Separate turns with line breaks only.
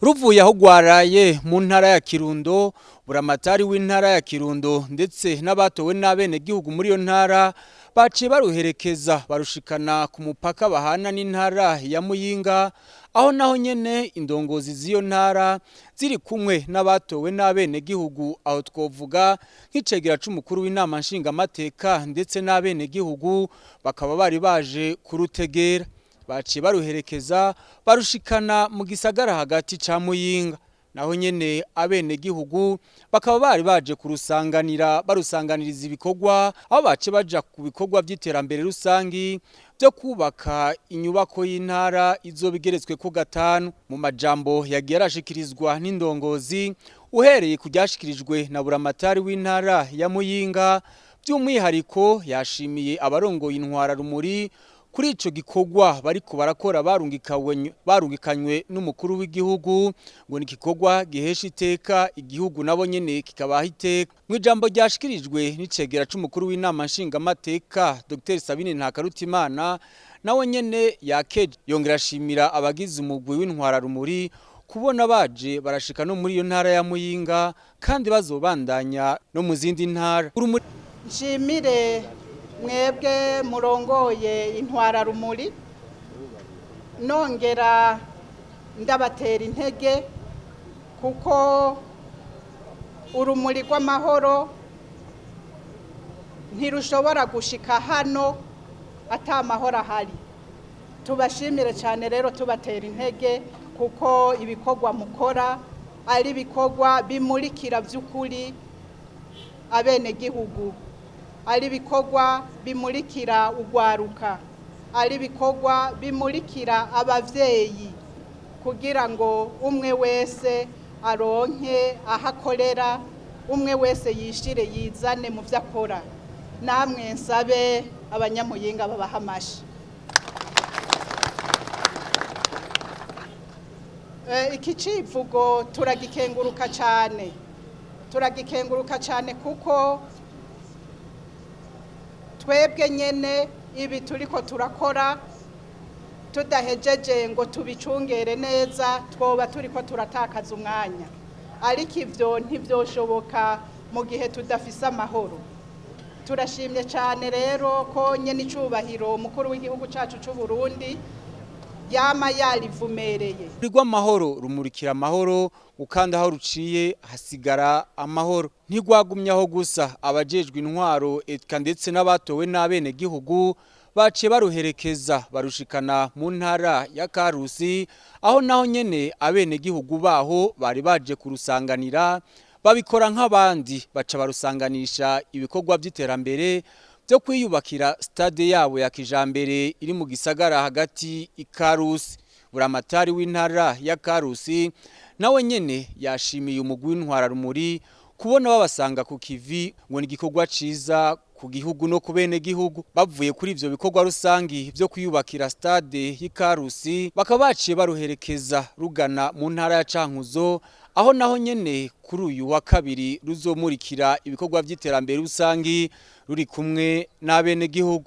Ruvuye aho gwaraye mu ntara ya Kirundo, buramatari w'intara ya Kirundo ndetse n'abatowe n'abene gihugu muri yo ntara baciye baruherekeza barushikana ku mupaka bahana n'intara ya Muyinga, aho naho nyene indongozi z'iyo ntara ziri kumwe n'abatowe n'abene gihugu, aho twovuga nk'icegera c'umukuru w'inama nshingamateka ndetse n'abene gihugu bakaba bari baje kurutegera. Baciye baruherekeza barushikana mu gisagara hagati ca Muyinga, naho nyene abene gihugu bakaba bari baje barusanganiriza ibikorwa, aho bace baja ku bikorwa vy'iterambere rusangi byo kubaka inyubako y'intara izobigeretswe ko gatanu. Mu majambo yagiye arashikirizwa n'indongozi, uhereye kuryashikirijwe na buramatari w'intara ya Muyinga, by'umwihariko yashimiye abarongoye intwara rumuri kuri ico gikorwa bariko barakora barungikanywe n'umukuru w'igihugu, ngo ni gikorwa gihesha iteka igihugu nabo nyene kikabaha iteka. Mwijambo ryashikirijwe n'icegera c'umukuru w'inama nshingamateka Dr Sabine Ntakarutimana, nawe nyene yakeje yongera ashimira abagize umugwi w'intwara rumuri kubona baje barashika no muri iyo ntara ya Muyinga kandi bazobandanya no mu zindi ntara.
Nshimire mwebwe murongoye intwara rumuri, nongera ndabatera intege kuko urumuri rw'amahoro ntirushobora gushika hano ata mahoro ahari. Tubashimire cyane rero, tubatera intege kuko ibikorwa mukora ari ibikorwa bimurikira by'ukuri abene gihugu, ari ibikorwa bimurikira ugwaruka, ari ibikorwa bimurikira abavyeyi, kugira ngo umwe wese aronke ahakorera, umwe wese yishire yizane mu vyo akora. Namwe nsabe abanyamuyinga babaha amashi. Iki civugo turagikenguruka cyane kuko twebwe nyene ibi turiko turakora tudahejeje ngo tubicungere neza, twoba turiko turatakaza umwanya, ariko ivyo ntivyoshoboka mu gihe tudafise amahoro. Turashimye cyane rero ko nyene icubahiro umukuru w'igihugu cacu c'u Burundi yama yarivumereye.
Rw'amahoro rumurikira amahoro, ukanda aho ruciye hasigara amahoro. Ntigwagumyaho gusa, abajejwe intwaro eka ndetse n'abatowe n'abene gihugu baciye baruherekeza barushikana mu ntara ya Karusi, aho naho nyene abene gihugu baho bari baje kurusanganira, babikora nk'abandi baca barusanganisha ibikorwa by'iterambere byo kwiyubakira stade yabo ya kijambere iri mu gisagara hagati ikarusi. Buramatari w'intara ya Karusi nawe nyene yashimiye umugwi w'intwara rumuri kubona babasanga ku kivi, ngo ni gikorwa ciza ku gihugu no kubene gihugu. Bavuye kuri ivyo bikorwa rusangi byo kwiyubakira stade y'Ikarusi, bakaba baciye baruherekeza rugana mu ntara ya Cankuzo, aho naho nyene kuri uyu wa kabiri ruzomurikira ibikorwa vy'iterambere rusangi ruri kumwe n'abene gihugu.